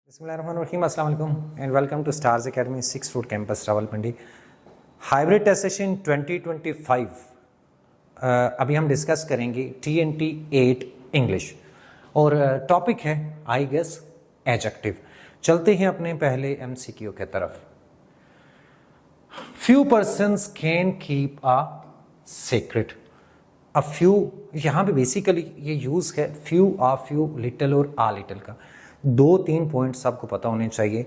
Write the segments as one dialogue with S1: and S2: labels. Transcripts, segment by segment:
S1: बिस्मिल्लाहिर्रहमानिर्रहीम, अस्सलाम वालेकुम and welcome to Stars Academy 6 food campus Rawalpindi. Hybrid test session 2025 अभी हम डिस्कस करेंगे TNT 8 इंग्लिश और टॉपिक है आई गेस एडजेक्टिव। चलते हैं अपने पहले MCQ के तरफ। Few persons can keep a secret. A few यहाँ पे बेसिकली ये यूज है फ्यू, आ फ्यू, लिटिल और आ लिटिल का। 2-3 पॉइंट्स आपको पता होने चाहिए।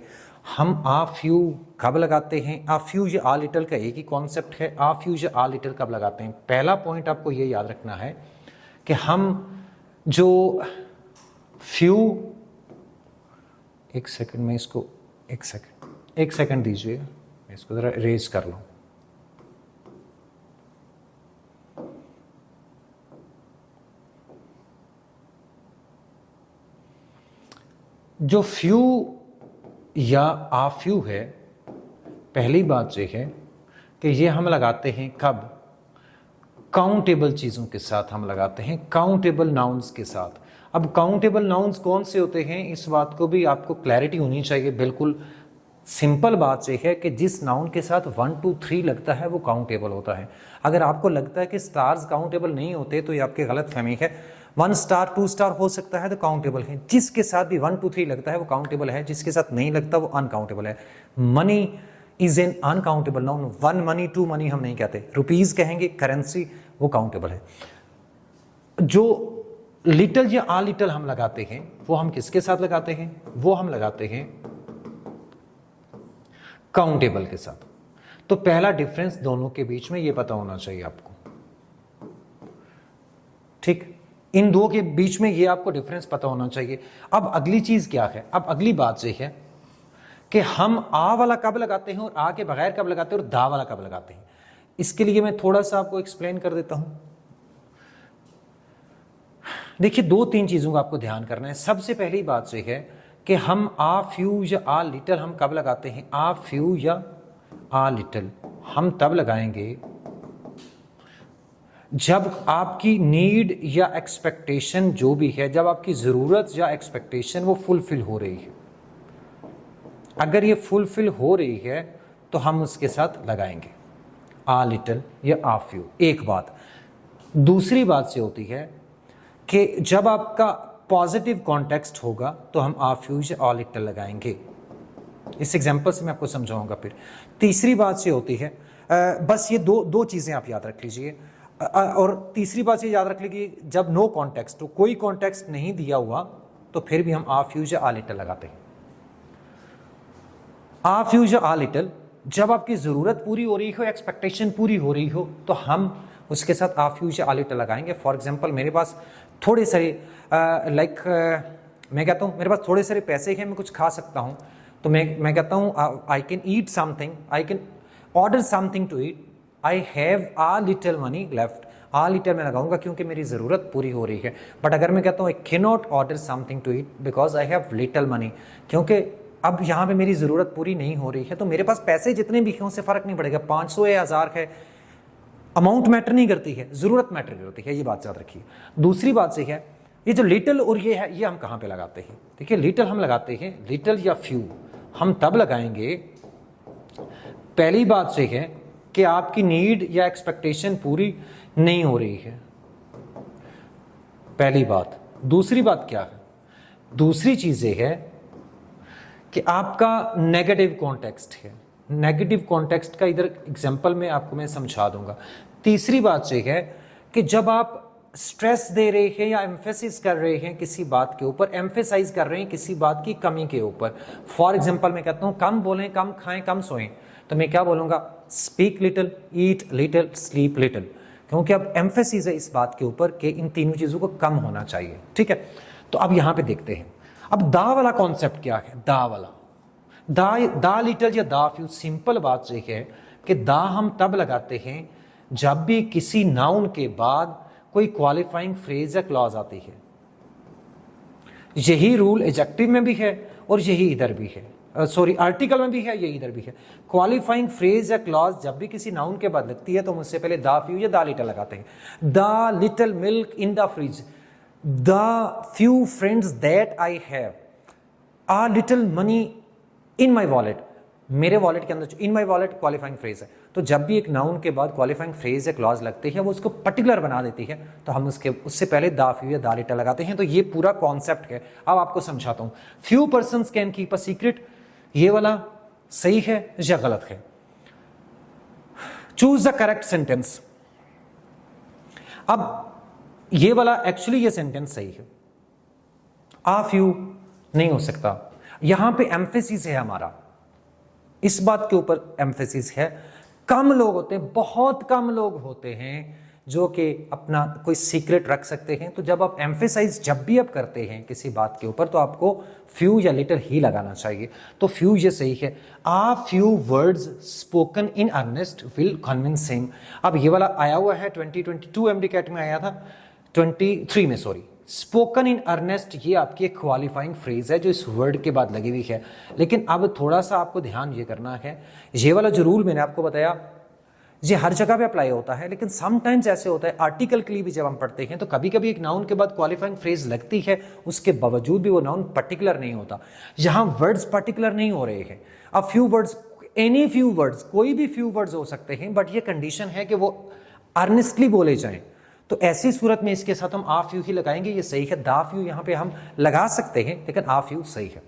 S1: हम आ फ्यू कब लगाते हैं, आ फ्यू या आ लिटिल का एक ही कॉन्सेप्ट है। आ फ्यू या आ लिटिल कब लगाते हैं, पहला पॉइंट आपको ये याद रखना है कि हम जो फ्यू, एक सेकंड में इसको एक सेकंड दीजिए, मैं इसको जरा रेज कर लूं। जो फ्यू या आ फ्यू है, पहली बात यह है कि ये हम लगाते हैं कब, काउंटेबल चीज़ों के साथ हम लगाते हैं, काउंटेबल नाउन्स के साथ। अब काउंटेबल नाउन्स कौन से होते हैं, इस बात को भी आपको क्लैरिटी होनी चाहिए। बिल्कुल सिंपल बात यह है कि जिस नाउन के साथ 1, 2, 3 लगता है वो काउंटेबल होता है। अगर आपको लगता है कि स्टार्स काउंटेबल नहीं होते तो ये आपकी गलत फहमी है। 1 स्टार 2 स्टार हो सकता है तो काउंटेबल है। जिसके साथ भी 1, 2, 3 लगता है वो काउंटेबल है, जिसके साथ नहीं लगता वो अनकाउंटेबल है। Money is an uncountable noun. 1 money 2 money हम नहीं कहते, रुपीज कहेंगे, करेंसी, वो काउंटेबल है। जो लिटिल या आ लिटिल हम लगाते हैं वो हम किसके साथ लगाते हैं, वो हम लगाते हैं काउंटेबल के साथ। तो पहला डिफरेंस दोनों के बीच में ये पता होना चाहिए आपको, ठीक। इन दो के बीच में ये आपको डिफरेंस पता होना चाहिए। अब अगली चीज क्या है, अब अगली बात ये है कि हम आ वाला कब लगाते हैं और आ के बगैर कब लगाते हैं और दा वाला कब लगाते हैं। इसके लिए मैं थोड़ा सा आपको एक्सप्लेन कर देता हूं। देखिए 2-3 चीजों का आपको ध्यान करना है। सबसे पहली बात यह है कि हम आ फ्यू या आ लिटिल हम कब लगाते हैं, आ फ्यू या आ लिटिल हम तब लगाएंगे जब आपकी नीड या एक्सपेक्टेशन जो भी है, जब आपकी जरूरत या एक्सपेक्टेशन वो फुलफिल हो रही है। अगर ये फुलफिल हो रही है तो हम उसके साथ लगाएंगे आ लिटिल या आ फ्यू। एक बात। दूसरी बात से होती है कि जब आपका पॉजिटिव कॉन्टेक्स्ट होगा तो हम आ फ्यू या आ लिटिल लगाएंगे। इस एग्जांपल से मैं आपको समझाऊंगा। फिर तीसरी बात से होती है, बस ये दो चीजें आप याद रख लीजिए। और तीसरी बात ये याद रख लीजिए, जब नो कॉन्टेक्स्ट हो, कोई कॉन्टेक्स्ट नहीं दिया हुआ, तो फिर भी हम आ फ्यू या आ लिटिल लगाते हैं। आ फ्यू या आ लिटिल जब आपकी जरूरत पूरी हो रही हो, एक्सपेक्टेशन पूरी हो रही हो, तो हम उसके साथ आ फ्यू या आ लिटिल लगाएंगे। फॉर एग्जाम्पल मेरे पास थोड़े सारे मैं कहता हूँ मेरे पास थोड़े सारे पैसे हैं, मैं कुछ खा सकता हूँ, तो मैं कहता हूँ I can eat something, I can order something to eat, I have a little money left. A little मैं लगाऊंगा क्योंकि मेरी जरूरत पूरी हो रही है। बट अगर मैं कहता हूँ I can not order something to eat because I have little money, क्योंकि अब यहाँ पे मेरी जरूरत पूरी नहीं हो रही है, तो मेरे पास पैसे जितने भी हैं उससे फर्क नहीं पड़ेगा। 500 या 1000 है, अमाउंट मैटर नहीं करती है, जरूरत मैटर करती है। ये बात याद रखिए। दूसरी बात से है, ये जो लिटिल और ये है, ये हम कहाँ पे लगाते हैं। देखिए लिटिल हम लगाते हैं, लिटिल या फ्यू हम तब लगाएंगे, पहली बात से है कि आपकी नीड या एक्सपेक्टेशन पूरी नहीं हो रही है, पहली बात। दूसरी बात क्या है, दूसरी चीज ये है कि आपका नेगेटिव कॉन्टेक्स्ट है। नेगेटिव कॉन्टेक्स्ट का इधर एग्जांपल में आपको मैं समझा दूंगा। तीसरी बात यह है कि जब आप स्ट्रेस दे रहे हैं या एम्फेसिस कर रहे हैं किसी बात के ऊपर, एम्फेसाइज कर रहे हैं किसी बात की कमी के ऊपर। फॉर एग्जांपल मैं कहता हूं कम बोलें, कम खाएं, कम सोएं, तो मैं क्या बोलूंगा, स्पीक लिटिल, ईट लिटिल, स्लीप लिटिल, क्योंकि अब एम्फेसिस है इस बात के ऊपर कि इन तीनों चीजों को कम होना चाहिए। ठीक है, तो अब यहां पे देखते हैं। अब दा वाला कॉन्सेप्ट क्या है, दा वाला, दा लिटिल या दा फ्यू। सिंपल बात यह है कि दा हम तब लगाते हैं जब भी किसी नाउन के बाद कोई क्वालिफाइंग फ्रेज या क्लॉज आती है। यही रूल एडजेक्टिव में भी है और यही इधर भी है, सॉरी आर्टिकल में भी है, ये इधर भी है। क्वालिफाइंग फ्रेज या क्लॉज जब भी किसी नाउन के बाद लगती है तो हम उससे पहले दा फ्यू या दा लिटिल लगाते हैं। दा little milk in the fridge, the few friends that I have. A little money in my wallet, मेरे वॉलेट के अंदर, इन माई वॉलेट क्वालिफाइंग फ्रेज है। तो जब भी एक नाउन के बाद क्वालिफाइंग फ्रेज या क्लॉज लगती है वो उसको पर्टिकुलर बना देती है, तो हम उससे पहले दा फ्यू या दा लिटिल लगाते हैं। तो ये पूरा कॉन्सेप्ट है। अब आपको समझाता हूं। Few persons can keep a secret, ये वाला सही है या गलत है? Choose the correct sentence. अब ये वाला एक्चुअली ये सेंटेंस सही है, आ फ्यू नहीं हो सकता। यहां पे एम्फेसिस है हमारा, इस बात के ऊपर एम्फेसिस है। कम लोग होते हैं, बहुत कम लोग होते हैं जो कि अपना कोई सीक्रेट रख सकते हैं। तो जब आप एम्फेसाइज जब भी आप करते हैं किसी बात के ऊपर, तो आपको फ्यू या लिटिल ही लगाना चाहिए। तो फ्यू ये सही है। A few words spoken in earnest will convince him. अब ये वाला आया हुआ है 2022 एमडीकैट में आया था, 23 में सॉरी। स्पोकन इन अर्नेस्ट ये आपकी एक क्वालिफाइंग फ्रेज है जो इस वर्ड के बाद लगी हुई है। लेकिन अब थोड़ा सा आपको ध्यान ये करना है, ये वाला जो रूल मैंने आपको बताया ये हर जगह पे अप्लाई होता है, लेकिन समटाइम्स ऐसे होता है आर्टिकल के लिए भी जब हम पढ़ते हैं तो कभी कभी एक नाउन के बाद क्वालिफाइंग फ्रेज लगती है, उसके बावजूद भी वो नाउन पर्टिकुलर नहीं होता। यहां वर्ड्स पर्टिकुलर नहीं हो रहे हैं। अब few words, any few words, कोई भी फ्यू वर्ड्स हो सकते हैं, बट ये कंडीशन है कि वो अर्नेस्टली बोले जाएं। तो ऐसी सूरत में इसके साथ हम आ फ्यू ही लगाएंगे, ये सही है। दा फ्यू यहां पे हम लगा सकते हैं, लेकिन आ फ्यू सही है।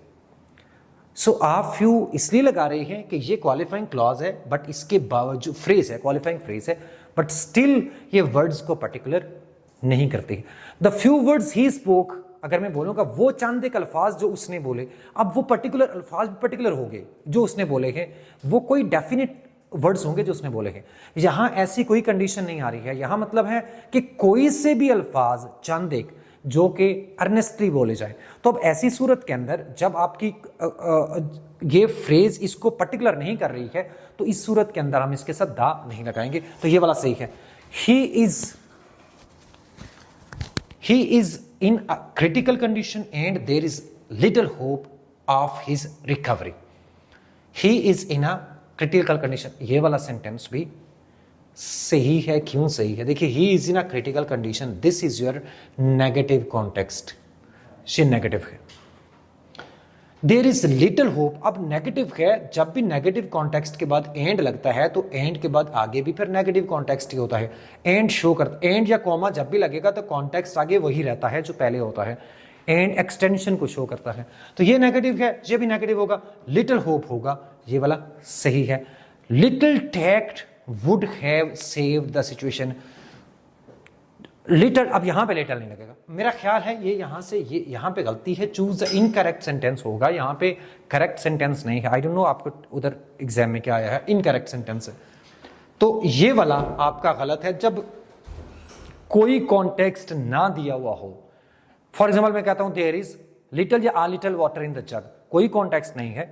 S1: सो आ फ्यू इसलिए लगा रहे हैं कि ये क्वालिफाइंग क्लॉज है, बट इसके बावजूद फ्रेज है, क्वालिफाइंग फ्रेज है, बट स्टिल ये वर्ड्स को पर्टिकुलर नहीं करती। The few words he spoke, अगर मैं बोलूंगा वो चंद एक अल्फाज जो उसने बोले, अब वो पर्टिकुलर अल्फाज पर्टिकुलर हो गए जो उसने बोले हैं, वो कोई डेफिनेट वर्ड्स होंगे जो उसने बोले हैं। यहां ऐसी कोई कंडीशन नहीं आ रही है। यहां मतलब है कि कोई से भी अल्फाज चंद एक जो कि अर्नेस्टली बोले जाए। तो अब ऐसी सूरत के अंदर जब आपकी ये फ्रेज इसको पर्टिकुलर नहीं कर रही है, तो इस सूरत के अंदर हम इसके साथ दा नहीं लगाएंगे। तो ये वाला सही है। He is in a critical condition and there is little hope of his recovery. He is in a critical condition, ये वाला सेंटेंस भी सही है। क्यों सही है? देखिए, ही is in a critical condition, this is your negative context, ये नेगेटिव है। देयर इज लिटिल होप, अब नेगेटिव है। जब भी नेगेटिव कॉन्टेक्स्ट के बाद एंड लगता है तो एंड के बाद आगे भी फिर नेगेटिव कॉन्टेक्स्ट ही होता है। एंड शो करता, एंड या कॉमा जब भी लगेगा तो कॉन्टेक्स्ट आगे वही रहता है जो पहले होता है। एंड एक्सटेंशन को शो करता है, तो ये नेगेटिव है, ये भी नेगेटिव होगा। लिटिल होप होगा, ये वाला सही है। Little tact would have saved the situation. Little, अब यहां पे लिटिल नहीं लगेगा, मेरा ख्याल है ये यहां से ये यहां पे गलती है। चूज द इनकरेक्ट सेंटेंस होगा, यहां पे करेक्ट सेंटेंस नहीं है। आई डोंट नो आपको उधर एग्जाम में क्या आया है, इनकरेक्ट सेंटेंस है। तो ये वाला आपका गलत है जब कोई कॉन्टेक्स्ट ना दिया हुआ हो। फॉर एग्जाम्पल मैं कहता हूं देयर इज लिटिल या आ लिटिल वाटर इन द जग, कोई कॉन्टेक्स्ट नहीं है,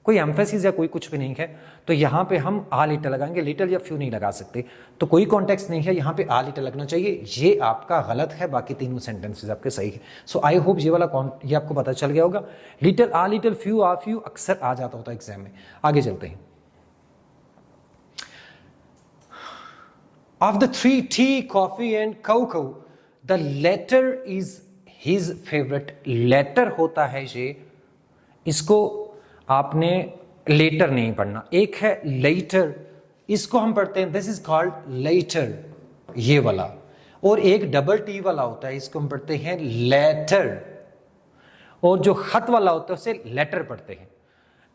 S1: कोई एम्फेसिस या कोई कुछ भी नहीं है, तो यहां पे हम आ लिटिल लगाएंगे, लिटिल या फ्यू नहीं लगा सकते। तो कोई कॉन्टेक्स्ट नहीं है, यहां पे आ लिटिल लगना चाहिए। ये आपका गलत है, बाकी तीनों सेंटेंसेस आपके सही है। सो आई होप ये वाला ये आपको पता चल गया होगा। लिटिल, आ लिटिल, फ्यू, आ फ्यू अक्सर आ जाता होता है एग्जाम में। आगे चलते हैं। Of the three, tea, coffee and cow cow, the latter is his favourite. Latter होता है ये, इसको आपने लेटर नहीं पढ़ना। एक है लेटर, इसको हम पढ़ते हैं दिस इज कॉल्ड लेटर, ये वाला। और एक डबल टी वाला होता है, इसको हम पढ़ते हैं लेटर। और जो खत वाला होता है उसे लेटर पढ़ते हैं।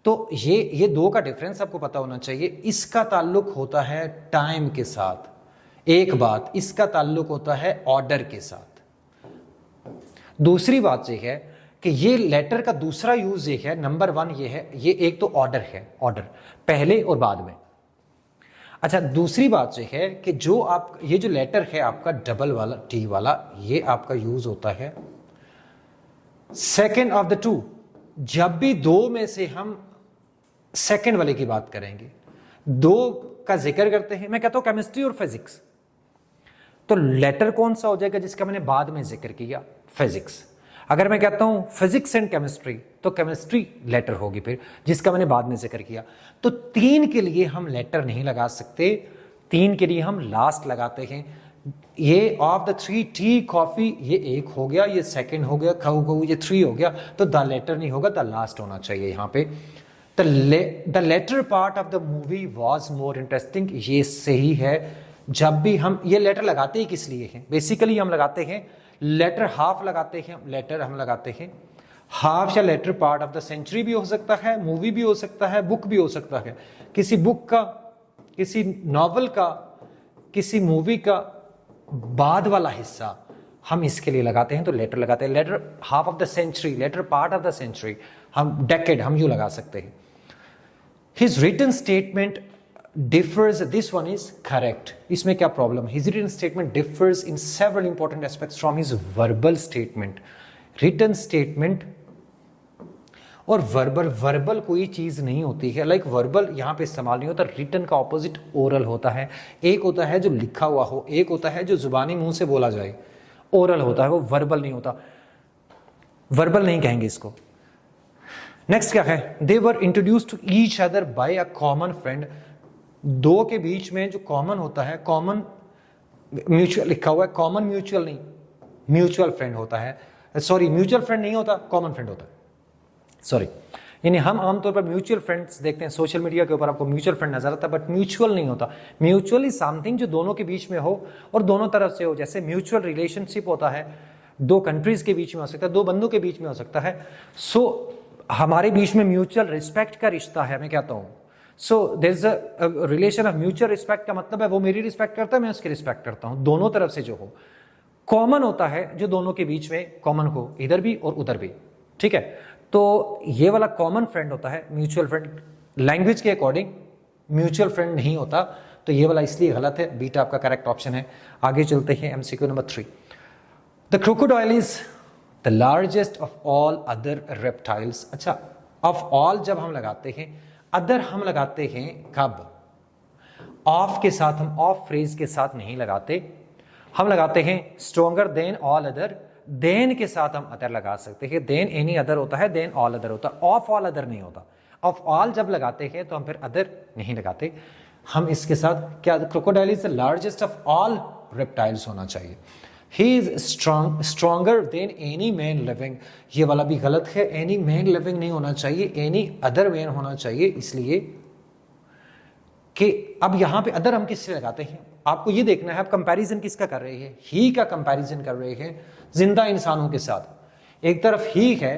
S1: तो ये दो का डिफरेंस आपको पता होना चाहिए। इसका ताल्लुक होता है टाइम के साथ, एक बात, इसका ताल्लुक होता है ऑर्डर के साथ। दूसरी बात यह है कि ये लेटर का दूसरा यूज ये है, नंबर वन ये है, ये एक तो ऑर्डर है, ऑर्डर पहले और बाद में। अच्छा, दूसरी बात ये है कि जो आप ये जो लेटर है आपका डबल वाला टी वाला, ये आपका यूज होता है सेकेंड ऑफ द टू। जब भी दो में से हम सेकेंड वाले की बात करेंगे, दो का जिक्र करते हैं, मैं कहता हूं केमिस्ट्री और फिजिक्स, तो लेटर कौन सा हो जाएगा जिसका मैंने बाद में जिक्र किया? फिजिक्स। अगर मैं कहता हूं फिजिक्स एंड केमिस्ट्री, तो केमिस्ट्री लेटर होगी फिर, जिसका मैंने बाद में जिक्र किया। तो तीन के लिए हम लेटर नहीं लगा सकते, तीन के लिए हम लास्ट लगाते हैं। ये ऑफ द 3 टी कॉफी, ये एक हो गया, ये सेकंड हो गया, खाऊ ये 3 हो गया, तो द लेटर नहीं होगा, द लास्ट होना चाहिए यहाँ पे। The latter part of the movie was more interesting, ये सही है। जब भी हम ये लेटर लगाते ही किस लिए हैं, बेसिकली हम लगाते हैं लेटर हाफ लगाते हैं, लेटर हम लगाते हैं हाफ या latter part of the century भी हो सकता है, मूवी भी हो सकता है, बुक भी हो सकता है, किसी बुक का, किसी नॉवल का, किसी मूवी का बाद वाला हिस्सा हम इसके लिए लगाते हैं, तो लेटर लगाते हैं। Latter half of the century, latter part of the century, हम डेकेड हम यूं लगा सकते हैं। His written statement differs, this one is correct. इसमें क्या प्रॉब्लम है? His written statement differs in several important aspects from his verbal statement. Written statement और वर्बल कोई चीज नहीं होती है, लाइक वर्बल यहां पे इस्तेमाल नहीं होता। रिटन का ऑपोजिट ओरल होता है। एक होता है जो लिखा हुआ हो, एक होता है जो जुबानी मुंह से बोला जाए, ओरल होता है, वो वर्बल नहीं होता। वर्बल नहीं कहेंगे इसको। नेक्स्ट क्या है? They were introduced to each other by a common friend. दो के बीच में जो कॉमन होता है, कॉमन म्यूचुअल लिखा हुआ है, कॉमन म्यूचुअल नहीं, म्यूचुअल फ्रेंड होता है। सॉरी, म्यूचुअल फ्रेंड नहीं होता, कॉमन फ्रेंड होता है, सॉरी। यानी हम आमतौर पर म्यूचुअल फ्रेंड्स देखते हैं सोशल मीडिया के ऊपर, आपको म्यूचुअल फ्रेंड नजर आता है, बट म्यूचुअल नहीं होता। म्यूचुअल इज समथिंग जो दोनों के बीच में हो और दोनों तरफ से हो। जैसे म्यूचुअल रिलेशनशिप होता है, दो कंट्रीज के बीच में हो सकता है, दो बंदों के बीच में हो सकता है। सो हमारे बीच में म्यूचुअल रिस्पेक्ट का रिश्ता है, मैं कहता हूं। So there is a relation of mutual respect का मतलब है वो मेरी रिस्पेक्ट करता है, मैं उसकी रिस्पेक्ट करता हूं, दोनों तरफ से जो हो। कॉमन होता है जो दोनों के बीच में कॉमन हो, इधर भी और उधर भी, ठीक है। तो ये वाला कॉमन फ्रेंड होता है, म्यूचुअल फ्रेंड लैंग्वेज के अकॉर्डिंग म्यूचुअल फ्रेंड नहीं होता, तो ये वाला इसलिए गलत है। बीटा आपका करेक्ट ऑप्शन है। आगे चलते हैं MCQ number 3। The crocodile is the largest of all other reptiles. अच्छा, ऑफ ऑल जब हम लगाते हैं, अदर हम लगाते हैं कब? ऑफ के साथ, हम ऑफ फ्रेज के साथ नहीं लगाते, हम लगाते हैं stronger than all other. Than के साथ हम अदर लगा सकते हैं, देन एनी अदर होता है, देन ऑल अदर होता है, ऑफ ऑल अदर नहीं होता। ऑफ ऑल जब लगाते हैं तो हम फिर अदर नहीं लगाते, हम इसके साथ क्या? Crocodile is the largest of all reptiles होना चाहिए। ही is stronger than any man living, ये वाला भी गलत है, एनी मैन लिविंग नहीं होना चाहिए, एनी अदर मैन होना चाहिए, इसलिए कि अब यहां पे अदर हम किससे लगाते हैं? आपको ये देखना है आप कंपैरिजन किसका कर रहे हैं। ही का कंपैरिजन कर रहे हैं जिंदा इंसानों के साथ। एक तरफ ही है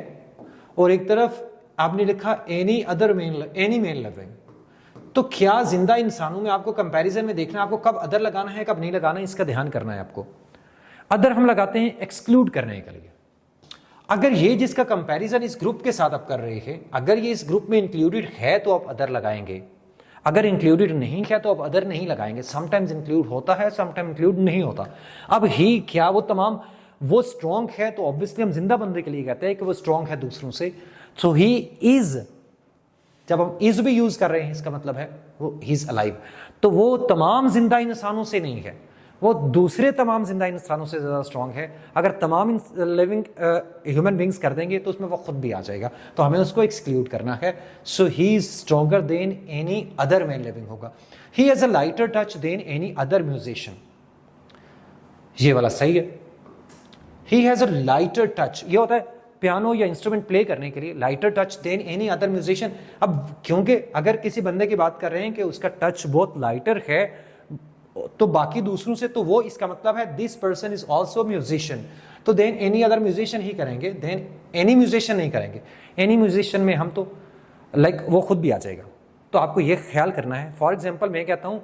S1: और एक तरफ आपने लिखा any other man, any man living. तो क्या जिंदा इंसानों में आपको कंपैरिजन में देखना है, आपको कब अदर लगाना है कब नहीं लगाना है, इसका ध्यान करना है आपको। अदर हम लगाते हैं एक्सक्लूड करने के लिए। अगर ये जिसका कंपैरिजन इस ग्रुप के साथ आप कर रहे हैं, अगर ये इस ग्रुप में इंक्लूडेड है तो आप अदर लगाएंगे, अगर इंक्लूडेड नहीं है तो आप अदर नहीं लगाएंगे। समटाइम्स इंक्लूड होता है, समटाइम इंक्लूड नहीं होता। अब ही क्या वो तमाम, वो स्ट्रॉन्ग है तो ऑब्वियसली हम जिंदा बंदे के लिए कहते हैं कि वो स्ट्रॉन्ग है दूसरों से। सो ही इज, जब हम इज भी यूज कर रहे हैं इसका मतलब है वो ही इज अलाइव। तो वो तमाम जिंदा इंसानों से नहीं है, वो दूसरे तमाम जिंदा इंसानों से ज्यादा स्ट्रॉन्ग है। अगर तमाम लिविंग ह्यूमन बींग्स कर देंगे तो उसमें वो खुद भी आ जाएगा, तो हमें उसको एक्सक्लूड करना है। So he is stronger than any other man living होगा। He has a lighter touch than any other musician, ये वाला सही है। He has a lighter touch, ये होता है पियानो या इंस्ट्रूमेंट प्ले करने के लिए, lighter touch than any other musician. अब क्योंकि अगर किसी बंदे की बात कर रहे हैं कि उसका टच बहुत लाइटर है तो बाकी दूसरों से, तो वो इसका मतलब है this person is also musician, तो देन एनी अदर म्यूजिशियन ही करेंगे, देन एनी म्यूजिशियन नहीं करेंगे। एनी म्यूजिशियन में हम तो लाइक वो खुद भी आ जाएगा, तो आपको ये ख्याल करना है। फॉर एग्जाम्पल मैं कहता हूं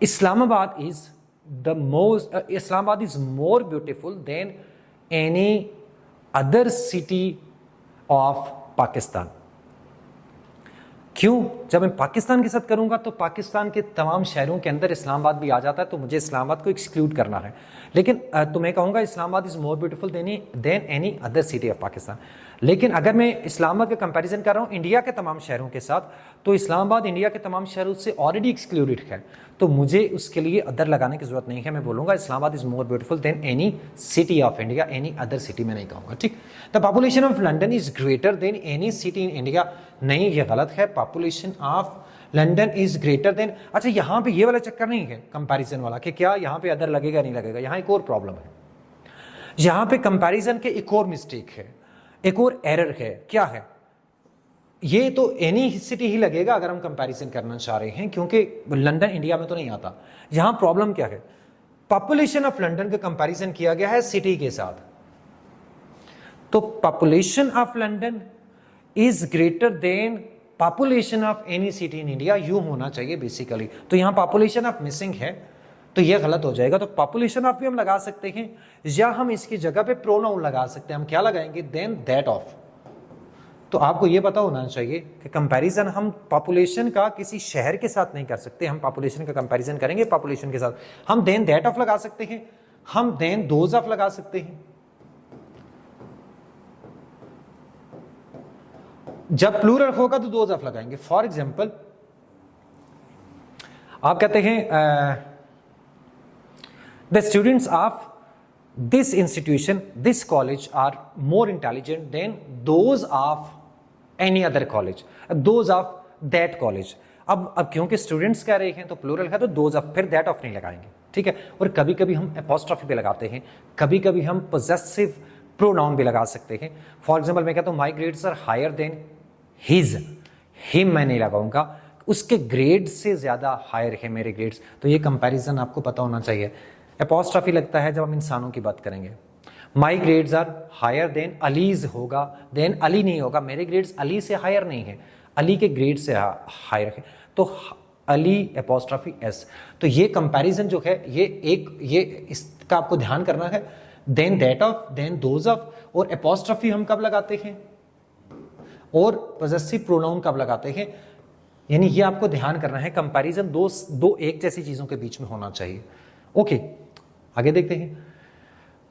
S1: Islamabad is the most, Islamabad is more beautiful than any other city of Pakistan. क्यों? जब मैं पाकिस्तान के साथ करूंगा तो पाकिस्तान के तमाम शहरों के अंदर इस्लामाबाद भी आ जाता है, तो मुझे इस्लामाबाद को एक्सक्लूड करना है। लेकिन तो मैं कहूंगा Islamabad is more beautiful then any other city of Pakistan. लेकिन अगर मैं इस्लामाबाद का कंपैरिजन कर रहा हूं इंडिया के तमाम शहरों के साथ, तो इस्लामाबाद इंडिया के तमाम शहरों से ऑलरेडी एक्सक्लूडेड है, तो मुझे उसके लिए अदर लगाने की जरूरत नहीं है। मैं बोलूंगा Islamabad is more beautiful then any city of India, any other city में नहीं कहूंगा, ठीक। The population of London is greater than any city in India, नहीं, ये गलत है। Population of London is greater than. अच्छा यहां पे ये वाला चक्कर नहीं है कंपैरिजन वाला कि क्या यहां पे अदर लगेगा नहीं लगेगा, यहां एक और प्रॉब्लम है। यहां पे कंपैरिजन के एक और मिस्टेक है, एक और एरर है। क्या है? ये तो एनी सिटी ही लगेगा अगर हम कंपैरिजन करना चाह रहे हैं, क्योंकि लंदन इंडिया में तो नहीं आता। यहां प्रॉब्लम क्या है? पॉपुलेशन ऑफ लंदन का कंपैरिजन किया गया है सिटी के साथ, तो population of London is greater than population of any city in India, यूं होना चाहिए बेसिकली। तो यहां पॉपुलेशन ऑफ मिसिंग है तो यह गलत हो जाएगा। तो पॉपुलेशन ऑफ भी हम लगा सकते हैं, या हम इसकी जगह पे प्रोनाउन लगा सकते हैं। हम क्या लगाएंगे? Than that of. तो आपको यह पता होना चाहिए कि कंपैरिजन हम पॉपुलेशन का किसी शहर के साथ नहीं कर सकते, हम पॉपुलेशन का कंपैरिजन करेंगे पॉपुलेशन के साथ। हम देन दैट ऑफ लगा सकते हैं, हम देन दोज ऑफ लगा सकते हैं। जब प्लूरल होगा तो दोज ऑफ लगाएंगे। फॉर एग्जाम्पल आप कहते हैं the students of this institution, this college are more intelligent than those of any other college, those of that college. अब क्योंकि स्टूडेंट्स कह रहे हैं तो प्लूरल है तो दोज ऑफ, फिर दैट ऑफ नहीं लगाएंगे, ठीक है। और कभी कभी हम एपोस्ट्रोफी पे लगाते हैं, कभी कभी हम पोजेसिव प्रोनाउन भी लगा सकते हैं। फॉर एग्जाम्पल मैं कहता हूं my grades are higher than his, him मैं नहीं लगाऊंगा, उसके ग्रेड से ज्यादा हायर है मेरे ग्रेड्स। तो ये कंपैरिजन आपको पता होना चाहिए। एपोस्ट्रोफी लगता है जब हम इंसानों की बात करेंगे। My grades are higher than Ali's होगा, देन अली नहीं होगा, मेरे ग्रेड्स अली से हायर नहीं है, अली के ग्रेड से हायर है, तो अली एपोस्ट्रोफी एस। तो ये कंपैरिजन जो है ये इसका आपको ध्यान करना है। Than that of, than those of, और एपोस्ट्रोफी हम कब लगाते हैं और पोजेसिव प्रोनाउन कब लगाते हैं, यानी ये आपको ध्यान करना है। कंपैरिजन दो एक जैसी चीजों के बीच में होना चाहिए। ओके, आगे देखते हैं।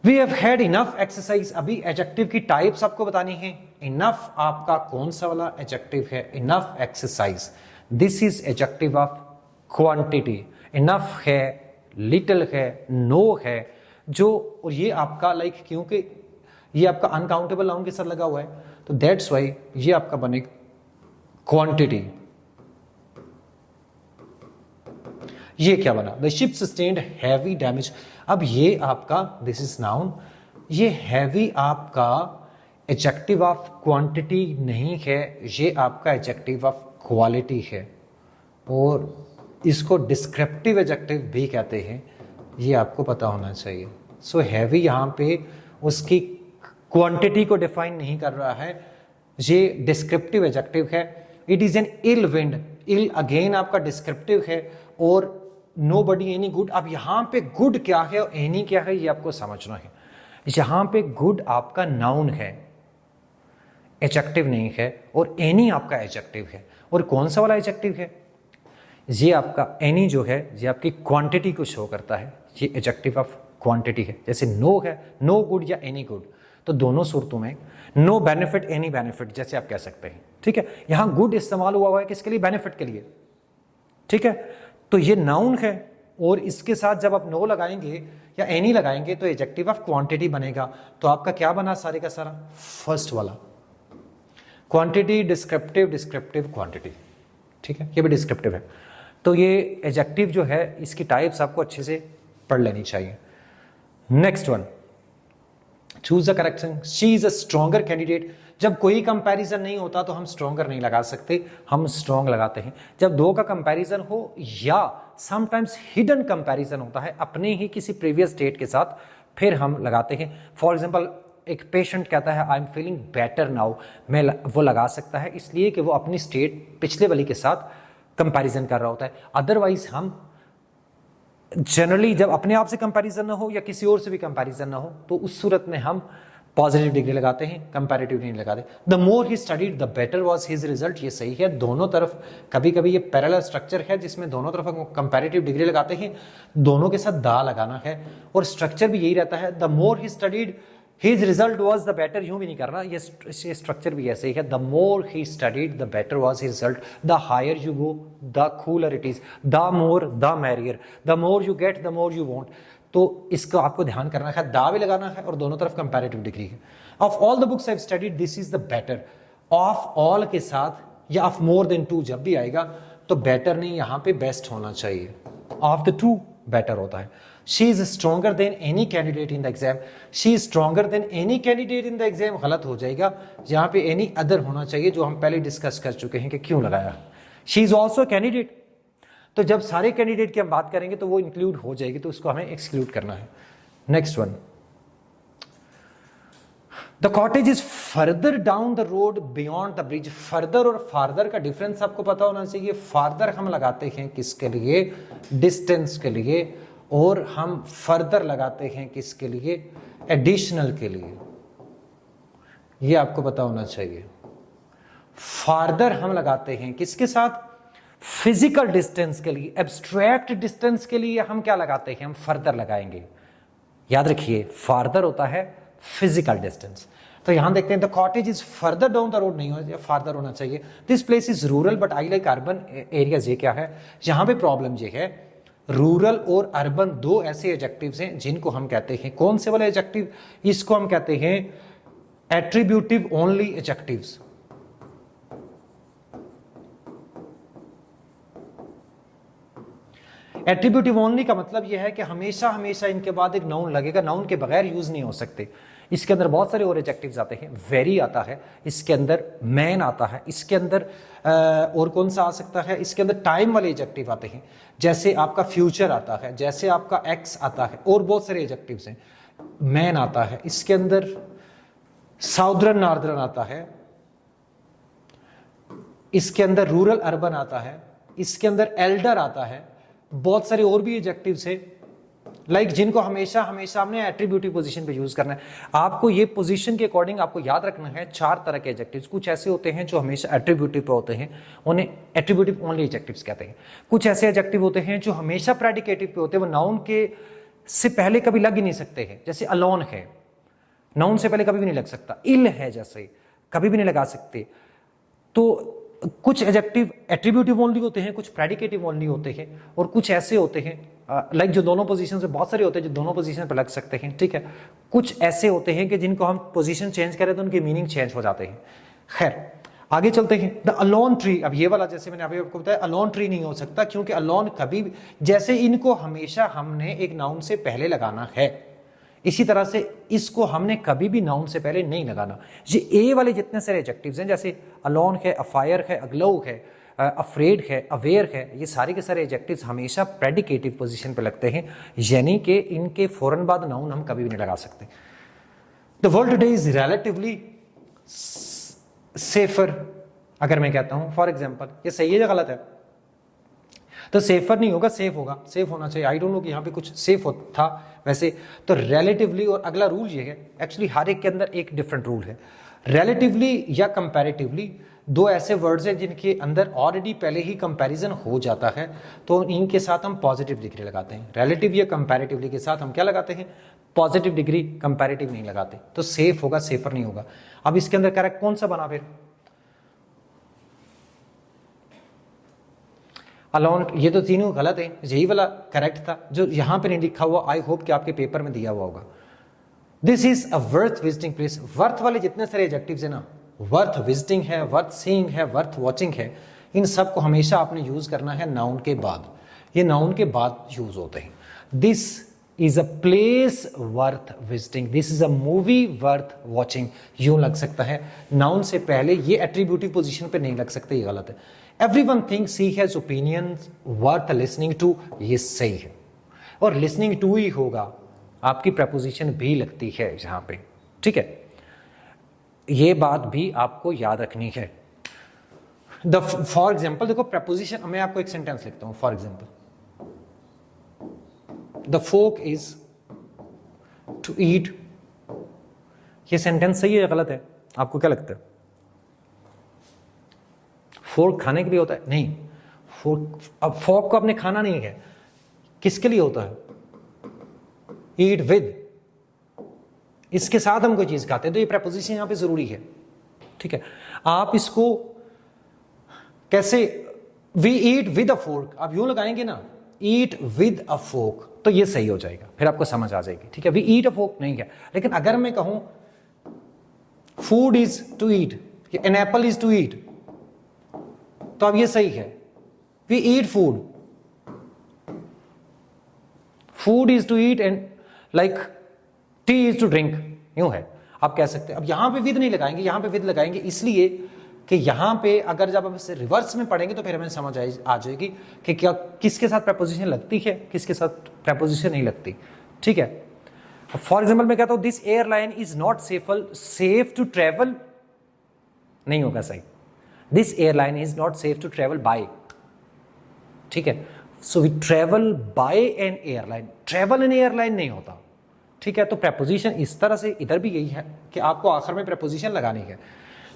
S1: We have had enough exercise. अभी एडजेक्टिव की टाइप्स आपको बतानी है। इनफ आपका कौन सा वाला एडजेक्टिव है? Enough exercise, this is adjective of quantity. Enough है, लिटिल है, नो है, जो, और ये आपका लाइक क्योंकि ये आपका अनकाउंटेबल नाउन के साथ लगा हुआ है तो दैट्स वाई ये आपका बने क्वांटिटी। ये क्या बना? The ship sustained heavy damage. अब ये आपका दिस इज नाउन, ये हैवी आपका एडजेक्टिव ऑफ क्वांटिटी नहीं है, ये आपका एडजेक्टिव ऑफ क्वालिटी है, और इसको डिस्क्रिप्टिव एडजेक्टिव भी कहते हैं, ये आपको पता होना चाहिए। सो हैवी यहां पे उसकी क्वांटिटी को डिफाइन नहीं कर रहा है, ये डिस्क्रिप्टिव एडजेक्टिव है। It is an ill wind, ill again आपका डिस्क्रिप्टिव है, और नोबडी एनी गुड। अब यहां पे गुड क्या है और एनी क्या है ये आपको समझना है। यहां पे गुड आपका नाउन है, एडजेक्टिव नहीं है, और एनी आपका एडजेक्टिव है। और कौन सा वाला एडजेक्टिव है? ये आपका एनी जो है ये आपकी क्वांटिटी को शो करता है, ये एडजेक्टिव ऑफ क्वांटिटी है। जैसे नो है, नो गुड या एनी गुड, तो दोनों सूरतों में नो बेनिफिट एनी बेनिफिट जैसे आप कह सकते हैं, ठीक है। यहां गुड इस्तेमाल हुआ है किसके लिए? बेनिफिट के लिए, ठीक है। तो ये नाउन है, और इसके साथ जब आप नो लगाएंगे या एनी लगाएंगे तो एडजेक्टिव ऑफ क्वांटिटी बनेगा। तो आपका क्या बना सारे का सारा? फर्स्ट वाला क्वांटिटी, डिस्क्रिप्टिव, डिस्क्रिप्टिव क्वांटिटी, ठीक है। ये भी डिस्क्रिप्टिव है। तो ये एडजेक्टिव जो है इसकी टाइप्स आपको अच्छे से पढ़ लेनी चाहिए। Next one, choose the correction. She is a stronger candidate. जब कोई कंपैरिजन नहीं होता तो हम स्ट्रॉन्गर नहीं लगा सकते, हम स्ट्रॉन्ग लगाते हैं। जब दो का कंपैरिजन हो या समटाइम्स हिडन कंपैरिजन होता है अपने ही किसी प्रीवियस स्टेट के साथ, फिर हम लगाते हैं। फॉर एग्जांपल एक पेशेंट कहता है I am feeling better now, मैं वो लगा सकता है इसलिए कि वो अपनी स्टेट पिछले वाली के साथ कंपैरिजन कर रहा होता है। अदरवाइज हम जनरली जब अपने आप से कंपैरिजन ना हो या किसी और से भी कंपैरिजन ना हो तो उस सूरत में हम पॉजिटिव डिग्री लगाते हैं, कंपैरेटिव नहीं लगाते। The more he studied the better was his result. ये सही है, दोनों तरफ कभी कभी ये पैरेलल स्ट्रक्चर है जिसमें दोनों तरफ हम कंपैरेटिव डिग्री लगाते हैं, दोनों के साथ दा लगाना है, और स्ट्रक्चर भी यही रहता है। The more he studied his result was the better, यूं भी नहीं करना, ये स्ट्रक्चर भी ऐसे ही है। The more he studied the better was his result, the higher you go the cooler it is, the more the merrier, the more you get the more you want. तो इसको आपको ध्यान करना है, दा भी लगाना है और दोनों तरफ कंपैरेटिव डिग्री है। Of all the books I have studied this is the better. Of all के साथ या ऑफ मोर देन टू जब भी आएगा तो बेटर नहीं, यहां पे बेस्ट होना चाहिए। ऑफ द टू बेटर होता है। She is stronger than any candidate in the exam, she is stronger than any candidate in the exam गलत हो जाएगा, यहां पे एनी अदर होना चाहिए, जो हम पहले डिस्कस कर चुके हैं कि क्यों लगाया। शी इज ऑल्सो कैंडिडेट, तो जब सारे कैंडिडेट की हम बात करेंगे तो वो इंक्लूड हो जाएगी, तो उसको हमें एक्सक्लूड करना है। Next one, the cottage is further down the road beyond the bridge. Further और फार्दर का डिफरेंस आपको पता होना चाहिए। फार्दर हम लगाते हैं किसके लिए, डिस्टेंस के लिए, और हम फर्दर लगाते हैं किसके लिए, एडिशनल के लिए। ये आपको पता होना चाहिए। फार्दर हम लगाते हैं किसके साथ, फिजिकल डिस्टेंस के लिए। एब्स्ट्रैक्ट डिस्टेंस के लिए हम क्या लगाते हैं, हम फर्दर लगाएंगे। याद रखिए, फार्दर होता है फिजिकल डिस्टेंस। तो यहां देखते हैं the cottage is further down the road, नहीं हो, फार्दर होना चाहिए। This place is rural but I like urban areas. ये क्या है, यहां पे प्रॉब्लम ये है, रूरल और अर्बन दो ऐसे एडजेक्टिव्स हैं जिनको हम कहते हैं, कौन से वाले एडजेक्टिव, इसको हम कहते हैं attributive only adjectives. Attributive only का मतलब यह है कि हमेशा हमेशा इनके बाद एक नाउन लगेगा, नाउन के बगैर यूज नहीं हो सकते। इसके अंदर बहुत सारे और एडजेक्टिव्स आते हैं, वेरी आता है, इसके अंदर मैन आता है, इसके अंदर और कौन सा आ सकता है, इसके अंदर टाइम वाले एडजेक्टिव आते हैं, जैसे आपका फ्यूचर आता है, जैसे आपका एक्स आता है, और बहुत सारे एडजेक्टिव्स हैं। मैन आता है, इसके अंदर साउदर्न नॉर्दर्न आता है, इसके अंदर रूरल अर्बन आता है, इसके अंदर एल्डर आता है, बहुत सारे और भी एडजेक्टिव्स है लाइक जिनको हमेशा हमेशा हमने एट्रीब्यूटिव पोजीशन पे यूज करना है। आपको ये पोजीशन के अकॉर्डिंग आपको याद रखना है, चार तरह के एडजेक्टिव्स। कुछ ऐसे होते हैं जो हमेशा एट्रीब्यूटिव पे होते हैं, उन्हें एट्रीब्यूटिव ओनली एडजेक्टिव्स कहते हैं। कुछ ऐसे एडजेक्टिव होते हैं जो हमेशा प्रेडिकेटिव पे होते हैं, वो नाउन के से पहले कभी लग ही नहीं सकते हैं। जैसे अलोन है, नाउन से पहले कभी भी नहीं लग सकता। इल है, जैसे कभी भी नहीं लगा सकते। तो कुछ एडजेक्टिव एट्रीब्यूटिव ओनली होते हैं, कुछ प्रेडिकेटिव ओनली होते हैं, और कुछ ऐसे होते हैं लाइक जो दोनों पोजीशन से, बहुत सारे होते हैं जो दोनों पोजीशन पर लग सकते हैं, ठीक है। कुछ ऐसे होते हैं कि जिनको हम पोजीशन चेंज करें तो उनके मीनिंग चेंज हो जाते हैं। खैर आगे चलते हैं। द अलोन ट्री, अब ये वाला जैसे मैंने अभी आपको बताया, अलोन ट्री नहीं हो सकता क्योंकि अलोन कभी भी, जैसे इनको हमेशा हमने एक नाउन से पहले लगाना है, इसी तरह से इसको हमने कभी भी नाउन से पहले नहीं लगाना। ये ए वाले जितने सारे एडजेक्टिव्स हैं, जैसे अलोन है, अफायर है, अग्लो है, अफ्रेड है, अवेयर है, ये सारे के सारे एडजेक्टिव्स हमेशा प्रेडिकेटिव पोजीशन पे लगते हैं, यानी कि इनके फौरन बाद नाउन हम कभी भी नहीं लगा सकते। The world today is relatively safer, अगर मैं कहता हूं फॉर एग्जाम्पल, ये सही है या गलत है, तो सेफर नहीं होगा, सेफ होगा, सेफ होना चाहिए। आई डोंट नो कि यहाँ पे कुछ सेफ था वैसे तो रिलेटिवली, और अगला रूल ये है, एक्चुअली हर एक के अंदर एक डिफरेंट रूल है। रिलेटिवली या कंपैरेटिवली दो ऐसे वर्ड्स हैं जिनके अंदर ऑलरेडी पहले ही कंपैरिजन हो जाता है, तो इनके साथ हम पॉजिटिव डिग्री लगाते हैं। रिलेटिव या कंपैरेटिवली के साथ हम क्या लगाते हैं, पॉजिटिव डिग्री, कंपैरेटिव नहीं लगाते। तो सेफ होगा, सेफर नहीं होगा। अब इसके अंदर करेक्ट कौन सा बना फिर, अलोन, ये तो तीनों गलत है, यही वाला करेक्ट था जो यहां पे नहीं लिखा हुआ। आई होप कि आपके पेपर में दिया हुआ होगा। This is a worth visiting place. Worth वाले जितने सारे एडजेक्टिव्स है ना, वर्थ विजिटिंग है, वर्थ सीइंग है, वर्थ वॉचिंग है, इन सब को हमेशा आपने यूज करना है नाउन के बाद। ये नाउन के बाद यूज होते हैं। This is a place worth visiting, this is a movie worth watching, यूं लग सकता है। नाउन से पहले ये एट्रीब्यूटिव पोजीशन पे नहीं लग सकते, ये गलत है। Everyone thinks he has opinions worth listening to, ये सही है, और लिसनिंग टू ही होगा। आपकी प्रपोजिशन भी लगती है यहां पे, ठीक है। ये बात भी आपको याद रखनी है। फॉर एग्जाम्पल देखो प्रपोजिशन, मैं आपको एक सेंटेंस लिखता हूं। For example, the fork is to eat. ये सेंटेंस सही है या गलत है, आपको क्या लगता है? फोर्क खाने के लिए होता है? नहीं, फोर्क, अब फोर्क को आपने खाना नहीं है, किसके लिए होता है? ईट विद, इसके साथ हम कोई चीज खाते हैं, तो ये प्रपोजिशन यहां पे जरूरी है, ठीक है। आप इसको कैसे, we eat with a fork, आप यूं लगाएंगे ना, ईट विद अ फोर्क, तो ये सही हो जाएगा, फिर आपको समझ आ जाएगी, ठीक है। वी ईट अ फोर्क नहीं है, लेकिन अगर मैं कहूं food is to eat, an apple is to eat, तो अब ये सही है, we eat food, food is to eat and like tea is to drink, यूं है आप कह सकते हैं। अब यहां पे विद नहीं लगाएंगे, यहां पे विद लगाएंगे इसलिए कि यहां पे अगर जब हम इसे रिवर्स में पढ़ेंगे तो फिर हमें समझ आ जाएगी कि क्या किसके साथ प्रपोजिशन लगती है, किसके साथ प्रपोजिशन नहीं लगती। ठीक है, फॉर एग्जाम्पल मैं कहता हूं this airline is not safe to travel, नहीं होगा सही। This airline is not safe to travel by, ठीक है, so we travel by an airline, travel an airline नहीं होता। ठीक है, तो प्रपोजिशन इस तरह से इधर भी यही है कि आपको आखिर में प्रपोजिशन लगानी है।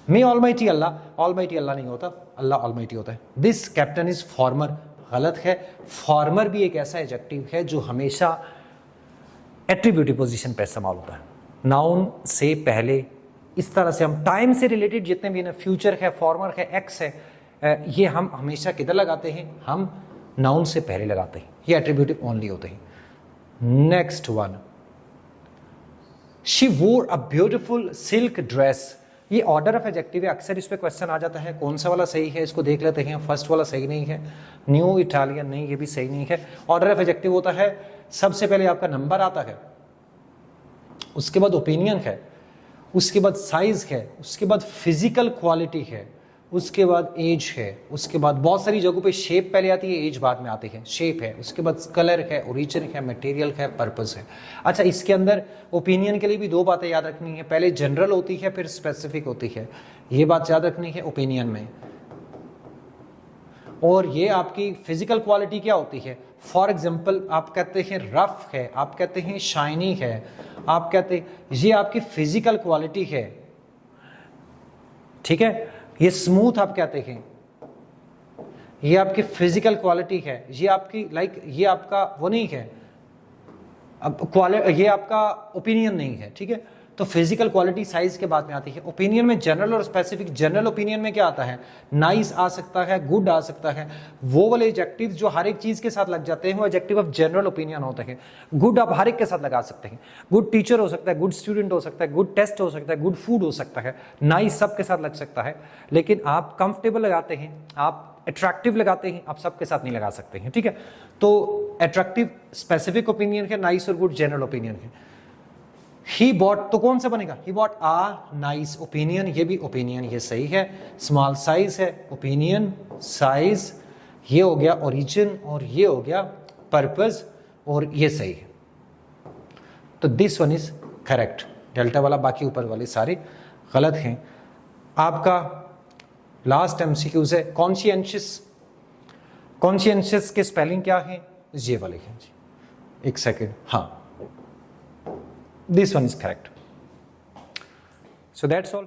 S1: मे ऑलमाइटी अल्लाह, ऑलमाइटी अल्लाह नहीं होता, अल्लाह ऑलमाइटी होता है। दिस कैप्टन इज फॉर्मर, गलत है। फॉर्मर भी एक ऐसा एडजेक्टिव है जो हमेशा एट्रीब्यूटिव पोजीशन पे इस्तेमाल होता है, नाउन से पहले। इस तरह से हम टाइम से रिलेटेड जितने भी ना, फ्यूचर है, फॉर्मर है, एक्स है, ये हम हमेशा किधर लगाते हैं, हम नाउन से पहले लगाते हैं, ये एट्रीब्यूटिव ओनली होते हैं। नेक्स्ट वन, शी वोर अ ब्यूटिफुल सिल्क ड्रेस, ये ऑर्डर ऑफ एडजेक्टिव है, अक्सर इस पे क्वेश्चन आ जाता है कौन सा वाला सही है, इसको देख लेते हैं। फर्स्ट वाला सही नहीं है, न्यू इटालियन नहीं, ये भी सही नहीं है। ऑर्डर ऑफ एडजेक्टिव होता है सबसे पहले आपका नंबर आता है, उसके बाद ओपिनियन है, उसके बाद साइज है, उसके बाद फिजिकल क्वालिटी है, उसके बाद एज है, उसके बाद बहुत सारी जगहों पे शेप पहले आती है, एज बाद में आती है, शेप है, उसके बाद कलर है, ओरिजिन है, मटेरियल है, पर्पस है। अच्छा, इसके अंदर ओपिनियन के लिए भी दो बातें याद रखनी है, पहले जनरल होती है फिर स्पेसिफिक होती है, ये बात याद रखनी है ओपिनियन में। और ये आपकी फिजिकल क्वालिटी क्या होती है, फॉर एग्जाम्पल आप कहते हैं रफ है, आप कहते हैं शाइनी है, आप कहते हैं, ये आपकी फिजिकल क्वालिटी है। ठीक है, ये स्मूथ आप कहते हैं, ये आपकी फिजिकल क्वालिटी है, ये आपकी लाइक ये आपका वो नहीं है, अब ये आपका ओपिनियन नहीं है। ठीक है, तो फिजिकल क्वालिटी साइज के बाद में आती है। ओपिनियन में जनरल और स्पेसिफिक, जनरल ओपिनियन में क्या आता है, नाइस आ सकता है, गुड आ सकता है, वो वाले एडजेक्टिव जो हर एक चीज के साथ लग जाते हैं वो एडजेक्टिव ऑफ जनरल ओपिनियन होते हैं। गुड आप हर एक के साथ लगा सकते हैं, गुड टीचर हो सकता है, गुड स्टूडेंट हो सकता है, गुड टेस्ट हो सकता है, गुड फूड हो सकता है, नाइस सबके साथ लग सकता है। लेकिन आप कंफर्टेबल लगाते हैं, आप अट्रैक्टिव लगाते हैं, आप सबके साथ नहीं लगा सकते हैं। ठीक है, तो अट्रैक्टिव स्पेसिफिक ओपिनियन है, नाइस और गुड जनरल ओपिनियन है। ही बॉट तो कौन सा बनेगा, he bought a nice opinion, ये भी ओपिनियन, ये सही है। स्मॉल साइज है, ओपिनियन, साइज, ये हो गया ओरिजिन और ये हो गया पर्पस, और ये सही है। तो this one is correct, delta वाला, बाकी ऊपर वाले सारे गलत हैं। आपका लास्ट एमसीक्यूज है कॉन्शियंशियस। कॉन्शियंशियस के स्पेलिंग क्या है, ये वाले हैं जी, एक सेकेंड, हाँ, this one is correct. So that's all.